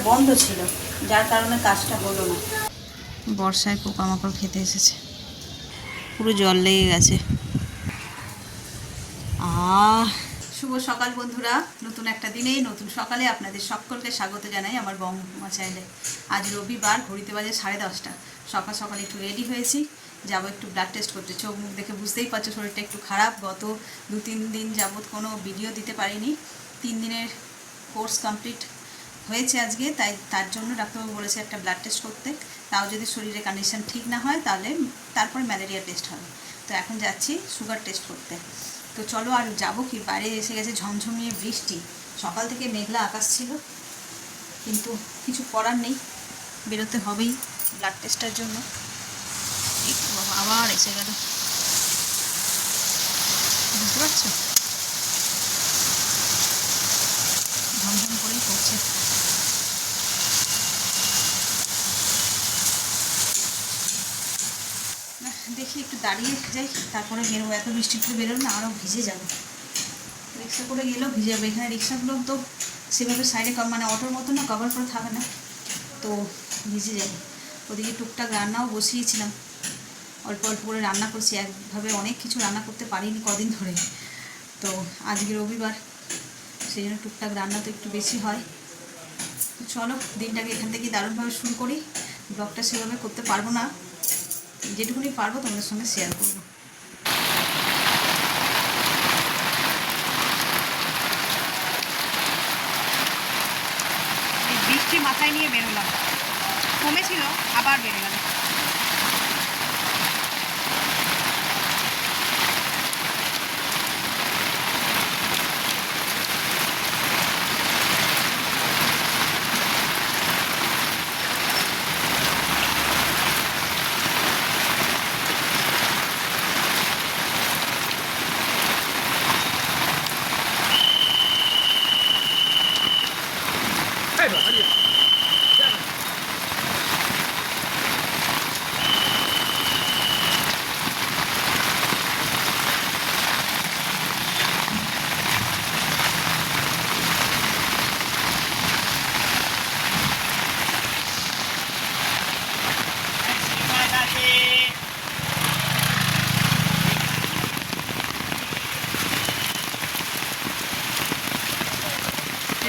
বন্ধ ছিল, যার কারণে কাজটা হলো না। বর্ষায় পোকামাকড় খেতে এসেছে, পুরো জল লেগে গেছে। শুভ সকাল বন্ধুরা, নতুন একটা দিনে নতুন সকালে আপনাদের সকলকে স্বাগত জানাই আমার বঙ্গমা চ্যানেলে। আজ রবিবার, ঘড়িতে বাজে 10:30। সকাল সকাল একটু রেডি হয়েছি, যাবো একটু ব্লাড টেস্ট করতে। চোখ মুখ দেখে বুঝতেই পারছো শরীরটা একটু খারাপ। গত 2-3 দিন যাবৎ কোনো ভিডিও দিতে পারিনি। 3 দিনের কোর্স কমপ্লিট হয়েছে আজকে, তাই তার জন্য ডাক্তারবাবু বলেছে একটা ব্লাড টেস্ট করতে। তাও যদি শরীরের কন্ডিশন ঠিক না হয় তাহলে তারপর ম্যালেরিয়া টেস্ট হবে। তো এখন যাচ্ছি সুগার টেস্ট করতে। তো চলো, আর যাবো কি, বাইরে এসে গেছে ঝমঝমিয়ে বৃষ্টি। সকাল থেকে মেঘলা আকাশ ছিল, কিন্তু কিছু করার নেই, বেরোতে হবেই ব্লাড টেস্টের জন্য। একটু বাবা আবার এসে গেল, বুঝতে পারছো, ঝমঝম করেই পড়ছে। দেখি একটু দাঁড়িয়ে যাই, তারপরে বেরোবো। এত বৃষ্টি একটু বেরোলে না আরও ভিজে যাবে। রিক্সা করে গেলেও ভিজে যাবে। এখানে রিক্সাগুলো তো সেভাবে সাইডে মানে অটোর মতো না, কভার করে থাকে না, তো ভিজে যাবে। ওদিকে টুকটাক রান্নাও বসিয়েছিলাম, অল্প অল্প করে রান্না করছি। একভাবে অনেক কিছু রান্না করতে পারিনি কদিন ধরে, তো আজকে রবিবার, সেই জন্য টুকটাক রান্না তো একটু বেশি হয়। চলো, দিনটাকে এখান থেকে দারুণভাবে শুরু করি। ব্লগটা সেভাবে করতে পারবো না, যেটুকুনি পারবো তোমাদের সঙ্গে শেয়ার করবো। এই বৃষ্টি মাথায় নিয়ে বেরোলাম, কমেছিল আবার বেরোলাম।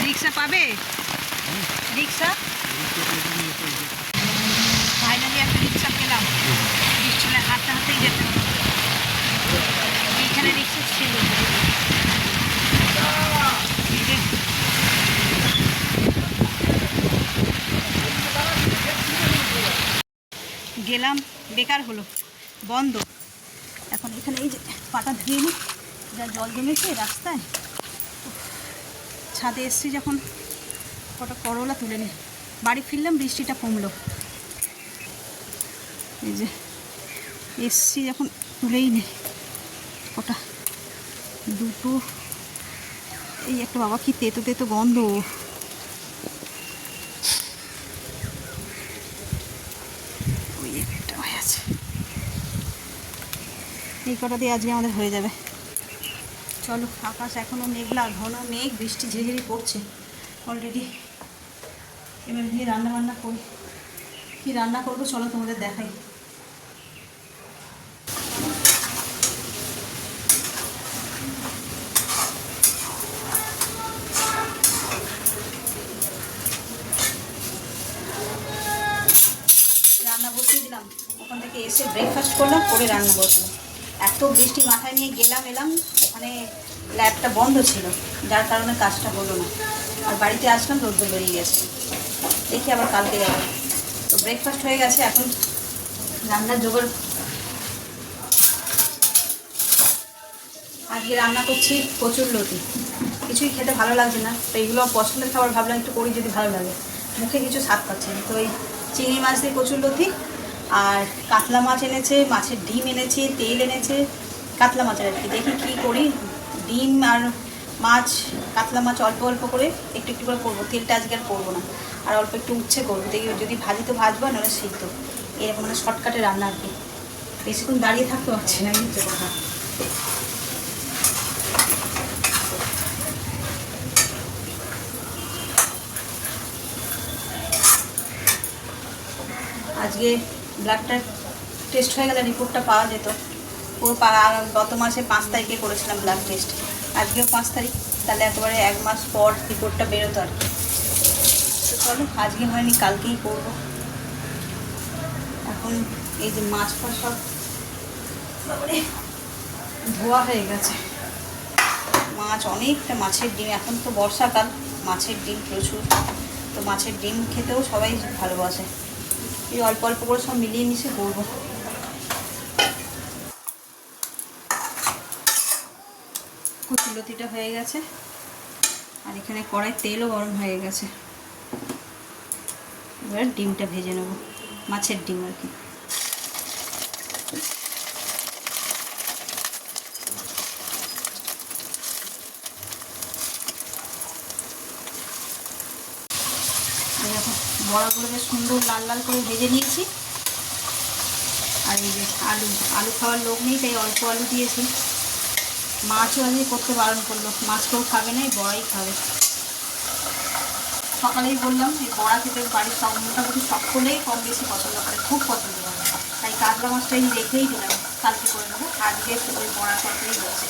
রিক্সা পাবে? রিক্সা ফাইনালি একটা রিক্সা পেলাম। বৃষ্টি হাঁটতে হাঁটতেই যেতে হবে। এইখানে রিক্সা ছিল, গেলাম, বেকার হলো, বন্ধ। এখন এখানে এই যে পাটা ধুয়ে নিই, যা জল জমেছে রাস্তায়। ছাদে এসছি যখন, কটা করলা তুলে নিই। বাড়ি ফিরলাম, বৃষ্টিটা কমলো। এই যে এসছি যখন, তুলেই নেই কটা, দুটো। এই একটা বাবা কি তেতো তেতো গন্ধ, ওই একটা হয়ে আছে। এই কটা দিয়ে আজকে আমাদের হয়ে যাবে। চলো, আকাশ এখনও মেঘলা, ঘন মেঘ, বৃষ্টি ঝিরিঝিরি পড়ছে অলরেডি। এবার গিয়ে রান্না বান্না করি। কী রান্না করবো চলো তোমাদের দেখাই। রান্না বসিয়ে দিলাম, ওখান থেকে এসে ব্রেকফাস্ট করলাম, করে রান্না বসলাম। এত বৃষ্টি মাথায় নিয়ে গেলাম এলাম, ওখানে ল্যাবটা বন্ধ ছিল, যার কারণে কাজটা হলো না। আর বাড়িতে আসলাম, রোদ্দুর বেরিয়ে গেছে। দেখি আবার কালকে যাবো। তো ব্রেকফাস্ট হয়ে গেছে, এখন রান্নার জোগাড়। আজকে রান্না করছি কচুরলতি। কিছুই খেতে ভালো লাগছে না, তো এইগুলো পছন্দের খাবার, ভাবলাম একটু করি যদি ভালো লাগে। মুখে কিছু স্বাদ পাচ্ছে না, তো এই চিংড়ি মাছ দিয়ে কচুরলতি, আর কাতলা মাছ এনেছে, মাছের ডিম এনেছে, তেল এনেছে, কাতলা মাছের আর কি। দেখি কী করি, ডিম আর মাছ, কাতলা মাছ অল্প অল্প করে একটু একটু করে করবো। তেলটা আজকে আর করবো না, আর অল্প একটু উচ্ছে করবো। দেখি যদি ভাজি তো ভাজবো, নাহলে সিদ্ধ, এরকম মানে শর্টকাটে রান্না আর কি। বেশিক্ষণ দাঁড়িয়ে থাকতে পারছি না, বুঝতে কথা। আজকে ব্লাডটা টেস্ট হয়ে গেলে রিপোর্টটা পাওয়া যেত। গত মাসে 5 তারিখে করেছিলাম ব্লাড টেস্ট, আজকেও 5 তারিখ, তাহলে একেবারে 1 মাস পর রিপোর্টটা বেরোতো আর কি। তো চলো, আজকে হয়নি কালকেই করবো। এখন এই যে মাছ ফাছ সব ধোয়া হয়ে গেছে। মাছ অনেকটা, মাছের ডিম, এখন তো বর্ষাকাল, মাছের ডিম প্রচুর, তো মাছের ডিম খেতেও সবাই ভালোবাসে। এই অল্প অল্প করে সব মিলিয়ে মিশিয়ে করবো। কচুলতিটা হয়ে গেছে, আর এখানে কড়াই তেলও গরম হয়ে গেছে। এবার ডিমটা ভেজে নেব, মাছের ডিম আর কি। দেখো বড়াগুলো বেশ সুন্দর লাল লাল করে ভেজে নিয়েছি। আর এই যে আলু খাওয়ার লোক নেই, তাই অল্প আলু দিয়েছি। মাছও আজকে করতে বারণ করলো, মাছ কেউ খাবে না, এই বড়াই খাবে। সকালেই বললাম এই বড়া খেতে বাড়ির সব মোটামুটি সকলেই কম বেশি পছন্দ করে, খুব পছন্দ করে। তাই কাতলা মাছটা আমি রেখেই দিলাম, কালকে করে নেবো। আজকে ওই বড়া তরকারি হচ্ছে।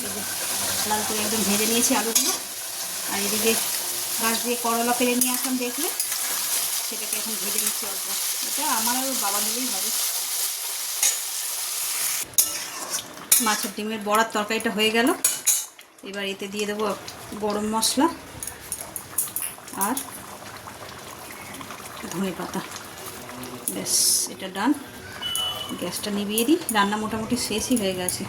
এই যে লাল করে একদম ভেজে নিয়েছি আলুগুলো। আর এদিকে গাছ দিয়ে করলা পেরে নিয়ে আসলাম, দেখলে সেটাকে এখন ভেজে নিচ্ছি অল্প। এটা আমার আর বাবা মিলেই হবে। মাছের ডিমের বড়ার তরকারিটা হয়ে গেল। এবার এতে দিয়ে দেবো গরম মশলা আর ধনে পাতা। ব্যাস, এটা ডান। গ্যাসটা নিভিয়ে দিই, রান্না মোটামুটি শেষই হয়ে গেছে।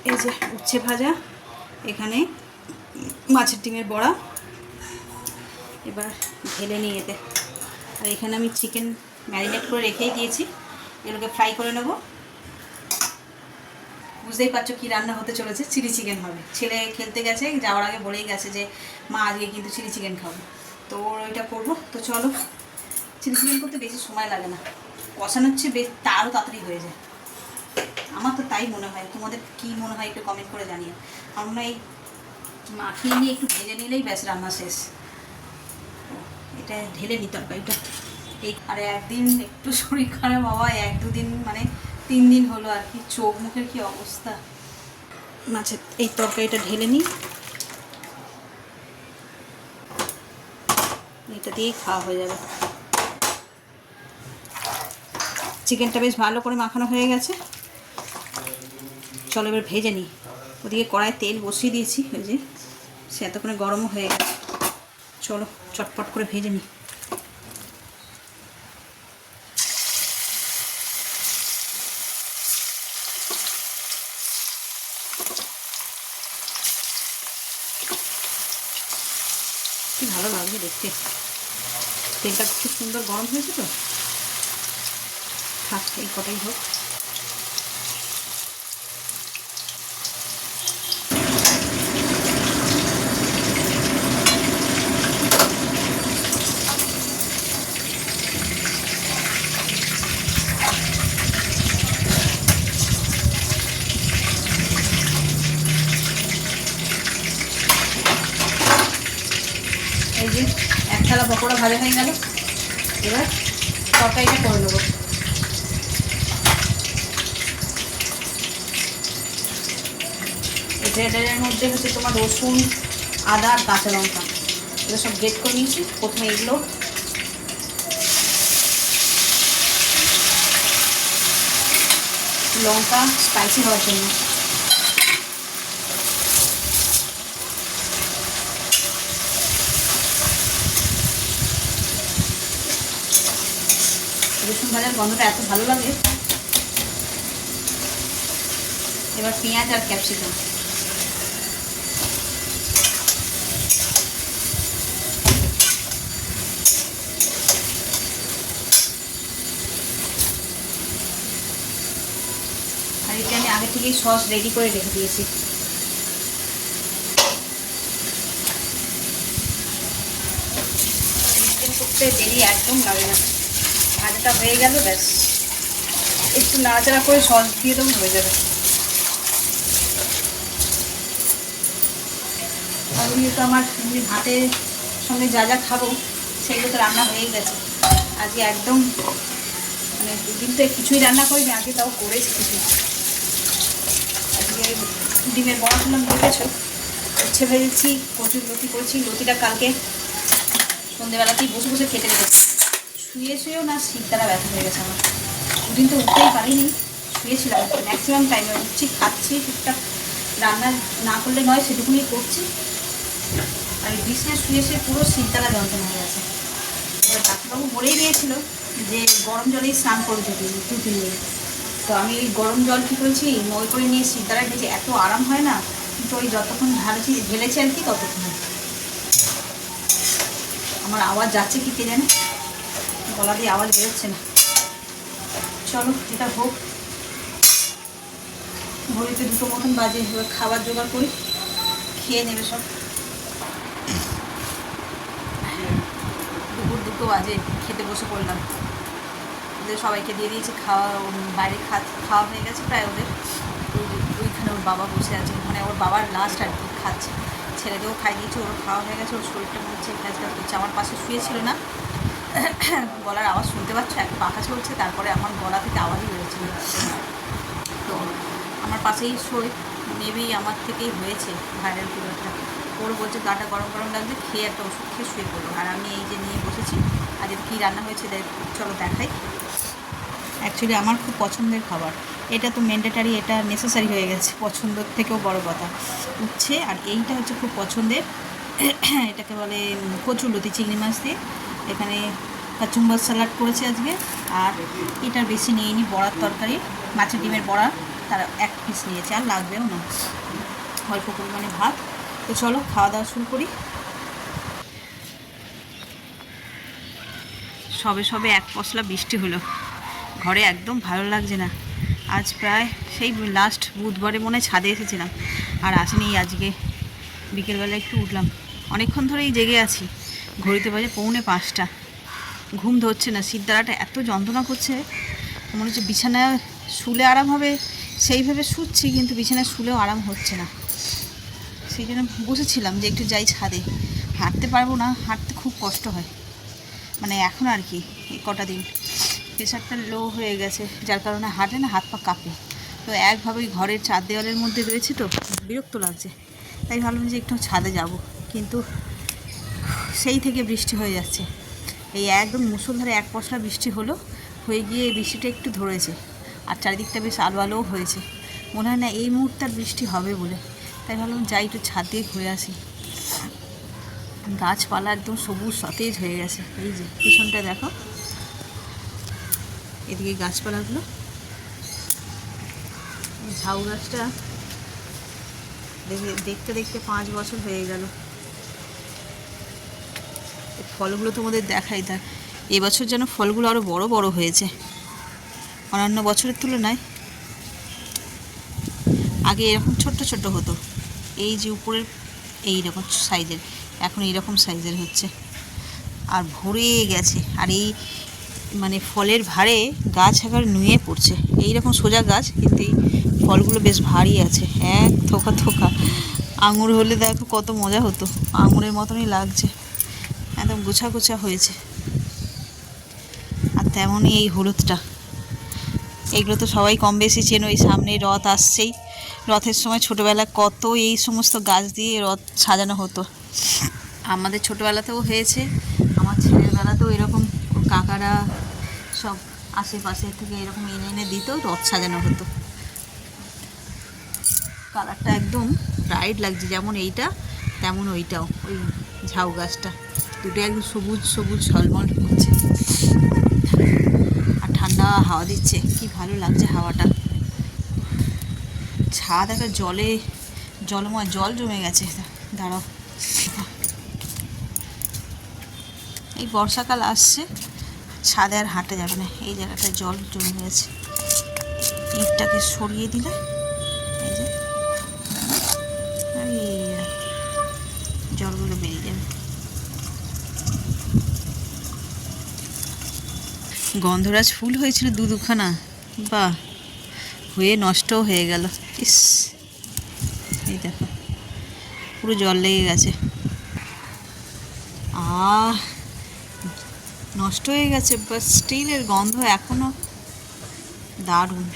এই যে উচ্ছে ভাজা, এখানে মাছের ডিমের বড়া, এবার ঢেলে নিয়ে এতে। আর এখানে আমি চিকেন ম্যারিনেট করে রেখেই দিয়েছি, এগুলোকে ফ্রাই করে নেব। বুঝতেই পারছো কী রান্না হতে চলেছে, চিলি চিকেন হবে। ছেলে খেলতে গেছে, যাওয়ার আগে বলেই গেছে যে মা আজকে কিন্তু চিলি চিকেন খাবো, তো ওইটা করবো। তো চলো, চিলি চিকেন করতে বেশি সময় লাগে না, কষানোর চেয়ে বেশ তারও তাড়াতাড়ি হয়ে যায়। আমার তো তাই মনে হয়, তোমাদের কী মনে হয় একটু কমেন্ট করে জানিয়ে। আমার মনে হয় এই মাখিয়ে নিয়ে একটু ভেজে নিলেই ব্যাস রান্না শেষ। এটা ঢেলে নিতে হবে এটা। এই আর একদিন একটু শরীর খারাপ হওয়া, 1-2 দিন মানে 3 দিন হলো আর কি, চোখ মুখের কী অবস্থা। মাছের এই তরকারিটা ঢেলে নিই, এটা দিয়েই খাওয়া হয়ে যাবে। চিকেনটা বেশ ভালো করে মাখানো হয়ে গেছে, চলো এবার ভেজে নিই। ওদিকে কড়ায় তেল বসিয়ে দিয়েছি, ওই যে সে এতক্ষণে গরমও হয়ে গেছে। চলো চটপট করে ভেজে নিই। কি ভালো লাগবে দেখতে, তেলটা খুব সুন্দর গরম হয়েছে। তো থাক, এই কটাই হোক। এই যে এক থালা পকোড়া ভাজা হয়ে গেল, এবার তরকারিটা করে নেবো। এই গ্রেটারের মধ্যে হচ্ছে তোমার রসুন, আদা আর কাঁচা লঙ্কা, এগুলো সব গ্রেট করে নিয়েছি। প্রথমে এগুলো লঙ্কা স্পাইসি হওয়ার জন্য, রসুন ভাজার গন্ধটা এত ভালো লাগে। এবার পেঁয়াজ আর ক্যাপসিকাম, আর এটা আমি আগে থেকেই সস রেডি করে রেখে দিয়েছি। চিকেন করতে দেরি একদম লাগে না, ভাজাটা হয়ে গেল ব্যাস, একটু নাড়াচাড়া করে সস দিয়ে দেবো, হয়ে যাবে। আর যেহেতু আমার ভাতে সঙ্গে যা যা খাবো সেগুলো তো রান্না হয়েই গেছে। আজকে একদম মানে দুদিন তো কিছুই রান্না করিনি, আজকে তাও করেছি কিছু। আজকে ডিমের বড়া করলাম, দেখেছো, উচ্ছে ভেজেছি, কচুর লতি করেছি। লতিটা কালকে সন্ধ্যেবেলাতেই বসে বসে খেতে রেখেছি। শুয়েও না শীতটা ব্যথা হয়ে গেছে আমার। দুদিন তো উঠতেই পারিনি, শুয়েছিলাম ম্যাক্সিমাম টাইমে। উঠছি, খাচ্ছি, টুকটাক রান্না না করলে নয় সেটুকুনি করছি। আর এই বিছানায় শুয়ে পুরো শীতলা যন্ত্রণা হয়ে গেছে। এবার ডাক্তারবাবু বলেই দিয়েছিল যে গরম জলেই স্নান করে যেতে 2-3 দিন। তো আমি ওই গরম জল কী করেছি, মই করে নিয়ে শীতলায় ঢেকে, এত আরাম হয় না, কিন্তু ওই যতক্ষণ ঢেলেছি আর কি ততক্ষণ। আমার আওয়াজ যাচ্ছে কি কে জানে, গলা দিয়ে আওয়াজ বেরোচ্ছে না। চলো এটা হোক, ঘড়িতে 2টো মতন বাজে। এবার খাবার জোগাড় করি, খেয়ে নেবে সব। দুপুর 2টো বাজে, খেতে বসে পড়লাম। ওদের সবাইকে দিয়ে দিয়েছি খাওয়া, বাইরে খাওয়া হয়ে গেছে প্রায় ওদের। ওইখানে ওর বাবা বসে আছে, মানে ওর বাবার লাস্ট আর কি খাচ্ছে। ছেলেকেও খাই দিয়েছি, ওর খাওয়া হয়ে গেছে। ওর শরীরটা মনে হচ্ছে ফ্যাস ফ্যাস করছে। আমার পাশে শুয়েছিল না, গলার আওয়াজ শুনতে পাচ্ছ, একটা পাখা চলছে, তারপরে আমার গলা থেকে আওয়াজই বেরোচ্ছিল। তো আমার পাশেই শোয়, মেবি আমার থেকেই হয়েছে ভাইরাল ফিভারটা। ওর বলছে গাটা গরম গরম লাগছে, খেয়ে একটা ওষুধ খেয়ে শুয়ে পড়লো। আর আমি এই যে নিয়ে বসেছি, আজকে কী রান্না হয়েছে চলো দেখাই। অ্যাকচুয়ালি আমার খুব পছন্দের খাবার, এটা তো ম্যান্ডেটারি, এটা নেসেসারি হয়ে গেছে, পছন্দের থেকেও বড় কথা। উচ্ছে আর এইটা হচ্ছে খুব পছন্দের, এটাকে বলে কচুরলতি, চিংড়ি মাছ দিয়ে। এখানে কাচুম্বার স্যালাড করেছে আজকে। আর এটার বেশি নিইনি, বড়ার তরকারি, মাছের ডিমের বড়া, তারা 1 পিস নিয়েছে, আর লাগবেও না, অল্প পরিমাণে ভাত। তো চলো খাওয়া দাওয়া শুরু করি। সবে সবে 1 পশলা বৃষ্টি হলো, ঘরে একদম ভালো লাগছে না। আজ প্রায় সেই লাস্ট বুধবারে মনে ছাদে এসেছিলাম, আর আসেনি আজকে। বিকেলবেলা একটু উঠলাম, অনেকক্ষণ ধরেই জেগে আছি। ঘড়িতে বাজে 4:45, ঘুম ধরছে না। শীতদাঁড়াটা এত যন্ত্রণা করছে, মনে হচ্ছে বিছানায় শুলে আরাম হবে সেইভাবে শুচ্ছি, কিন্তু বিছানায় শুলেও আরাম হচ্ছে না। সেই জন্য বসেছিলাম যে একটু যাই ছাদে। হাঁটতে পারবো না, হাঁটতে খুব কষ্ট হয়, মানে এখন আর কি। এই কটা দিন প্রেশারটা লো হয়ে গেছে, যার কারণে হাঁটে না, হাত পা কাঁপে। তো একভাবে ওই ঘরের 4 দেওয়ালের মধ্যে রয়েছে, তো বিরক্ত লাগছে। তাই ভাবলাম যে একটু ছাদে যাব, কিন্তু সেই থেকে বৃষ্টি হয়ে যাচ্ছে। এই একদম মুষলধারে 1 পশলা বৃষ্টি হয়ে গিয়ে এই বৃষ্টিটা একটু ধরেছে, আর চারিদিকটা বেশ আলো আলোও হয়েছে। মনে হয় না এই মুহূর্তে আর বৃষ্টি হবে বলে। তাই ভাবলাম যাই একটু ছাদ দিয়ে ঘুরে আসি। গাছপালা একদম সবুজ সতেজ হয়ে গেছে। এই যে পিছনটা দেখো, এদিকে গাছপালাগুলো, ঝাউ গাছটা দেখতে দেখতে 5 বছর হয়ে গেল। ফলগুলো তোমাদের দেখাই, এবছর যেন ফলগুলো আরও বড় বড় হয়েছে অন্যান্য বছরের তুলনায়। আগে এরকম ছোট্ট ছোট্ট হতো, এই যে উপরের এইরকম সাইজের, এখন এইরকম সাইজের হচ্ছে, আর ভরে গেছে। আর এই মানে ফলের ভারে গাছ একবার নুয়ে পড়ছে। এইরকম সোজা গাছ, কিন্তু এই ফলগুলো বেশ ভারী আছে, এক থোকা থোকা। আঙুর হলে দেখো কত মজা হতো, আঙুরের মতনই লাগছে, একদম গোছা গোছা হয়েছে। আর তেমনই এই হলুদটা, এগুলো তো সবাই কম বেশি চেনো। এই সামনে রথ আসছেই, রথের সময় ছোটোবেলা কত এই সমস্ত গাছ দিয়ে রথ সাজানো হতো। আমাদের ছোটোবেলাতেও হয়েছে, আমার ছেলের বেলাতেও এরকম কাকারা সব আশেপাশে থেকে এরকম এনে এনে দিত, রথ সাজানো হতো। কালারটা একদম ব্রাইট লাগছে, যেমন এইটা তেমন ওইটাও, ওই ঝাউ গাছটা, দুটো একদম সবুজ সবুজ ঝলমল করছে। আর ঠান্ডা হাওয়া দিচ্ছে, কি ভালো লাগছে হাওয়াটা। ছাদ একটা জলময়, জল জমে গেছে। দাঁড়াও, এই বর্ষাকাল আসছে, ছাদে আর হাঁটা যাবে না, এই জায়গাটা জল জমে গেছে। ইটটাকে সরিয়ে দিলে এই যে জলগুলো বেরিয়ে যাবে। গন্ধরাজ ফুল হয়েছিল 2-2খানা, বাহ, হয়ে নষ্টও হয়ে গেল। ইস, এই দেখো পুরো জল লেগে গেছে। নষ্ট হয়ে গেছে, বাট স্টিল এর গন্ধ এখনো দারুণ।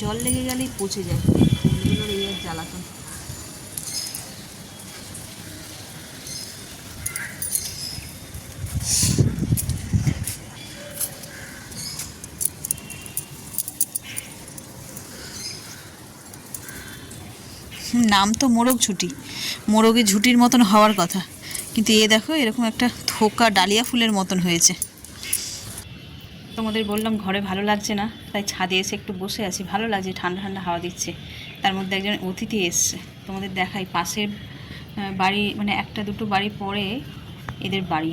জল লেগে গেলেই পচে যায়, এগুলোর এই এক জ্বালাতন। নাম তো মোরগ ঝুঁটি, মোরগের ঝুঁটির মতন হওয়ার কথা, কিন্তু এ দেখো এরকম একটা থোকা ডালিয়া ফুলের মতন হয়েছে। তোমাদের বললাম ঘরে ভালো লাগছে না, তাই ছাদে এসে একটু বসে আছি, ভালো লাগছে, ঠান্ডা ঠান্ডা হাওয়া দিচ্ছে। তার মধ্যে একজন অতিথি এসছে, তোমাদের দেখাই পাশের বাড়ি, মানে একটা দুটো বাড়ি পরে এদের বাড়ি।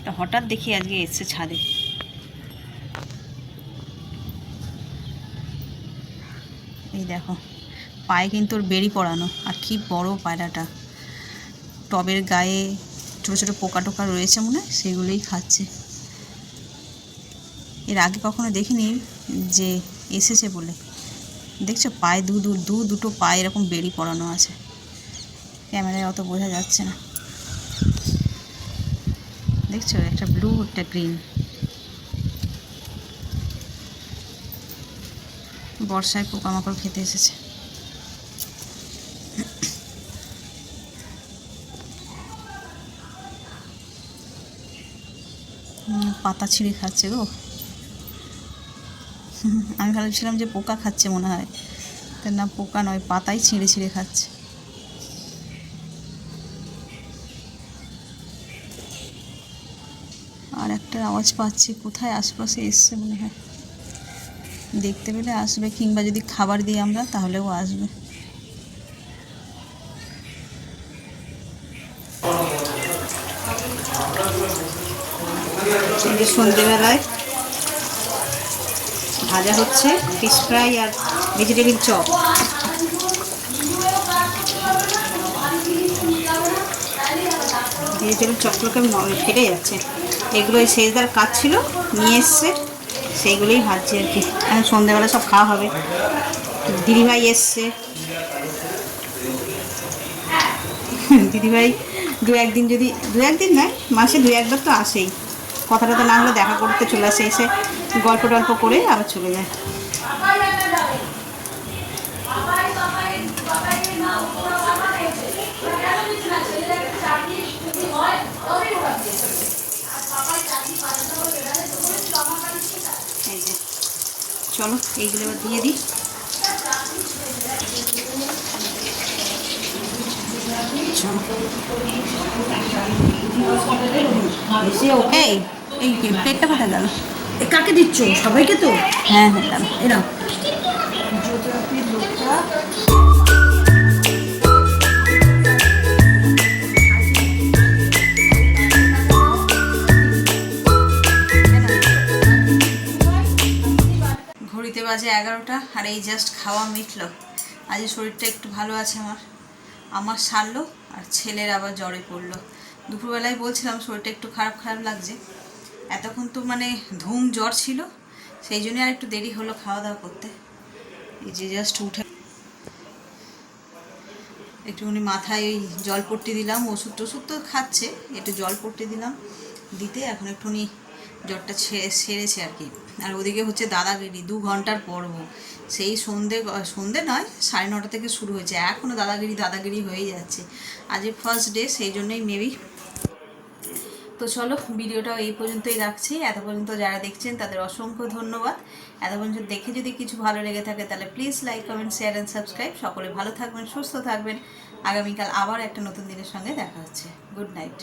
তা হঠাৎ দেখি আজকে এসছে ছাদে। এই দেখো পায়ে কিন্তু ওর বেড়ি পড়ানো, আর কি বড় পায়রাটা। টবের গায়ে ছোটো ছোটো পোকা টোকা রয়েছে মনে হয়, সেগুলোই খাচ্ছে। এর আগে কখনো দেখিনি যে এসেছে বলে। দেখছো পায়ে দুটো পায়ে এরকম বেড়ি পড়ানো আছে, ক্যামেরায় অত বোঝা যাচ্ছে না। দেখছো একটা ব্লু একটা গ্রিন। বর্ষায় পোকামাকড় খেতে এসেছে। পাতা ছিঁড়ে খাচ্ছে গো। আমি ভাবছিলাম যে পোকা খাচ্ছে মনে হয়, তা না, পোকা নয়, পাতাই ছিঁড়ে ছিঁড়ে খাচ্ছে। আর একটা আওয়াজ পাচ্ছি, কোথায় আশপাশে এসছে মনে হয়, দেখতে পেলে আসবে, কিংবা যদি খাবার দিই আমরা তাহলেও আসবে। সন্ধ্যেবেলায় ভাজা হচ্ছে ফিশ ফ্রাই আর ভেজিটেবিল চপ। ভেজিটেবিল চপগুলোকে আমি ফেটে যাচ্ছে, এগুলো এই শেষদার কাজ ছিল, নিয়ে এসছে, সেইগুলোই ভাজছে আর কি। এখন সন্ধ্যেবেলা সব খাওয়া হবে। দিদিভাই এসছে, দিদিভাই দু একদিন নয়, মাসে 2-1বার তো আসেই। কথাটা তো না হলে দেখা করতে চলে আসে, এসে গল্প টল্প করে আবার চলে যায়। এই যে চলো এইগুলো এবার দিয়ে দিই। এই এই প্লেটটা কোথায় গেল? কাকে দিচ্ছ? সবাইকে তো? হ্যাঁ হ্যাঁ দাম এরা ঘড়িতে বাজে 11টা, আর এই জাস্ট খাওয়া মিটলো। আজ শরীরটা একটু ভালো আছে আমার সারলো, আর ছেলের আবার জ্বরে পড়লো। দুপুরবেলায় বলছিলাম শরীরটা একটু খারাপ খারাপ লাগছে, এতক্ষণ তো মানে ধুম জ্বর ছিল, সেই জন্যই আর একটু দেরি হলো খাওয়া দাওয়া করতে। এই যে জাস্ট উঠে একটুখানি মাথায় ওই জলপট্টি দিলাম, ওষুধ টষুধ তো খাচ্ছে, একটু জলপট্টি দিলাম, দিতে এখন একটুখানি জ্বরটা সেরেছে আর কি। আর ওদিকে হচ্ছে দাদাগিরি, 2 ঘন্টার পর্ব, সেই সন্ধে নয় 9:30 থেকে শুরু হয়েছে, এখনও দাদাগিরি হয়ে যাচ্ছে। আজকে ফার্স্ট ডে, সেই জন্যই মেবি। তো চলো ভিডিওটাও এই পর্যন্তই রাখছি। এত পর্যন্ত যারা দেখছেন তাদের অসংখ্য ধন্যবাদ। এত পর্যন্ত দেখে যদি কিছু ভালো লেগে থাকে তাহলে please like, comment, share and subscribe. সকলে ভালো থাকবেন, সুস্থ থাকবেন। আগামীকাল আবার একটা নতুন দিনের সঙ্গে দেখা হচ্ছে। Good night.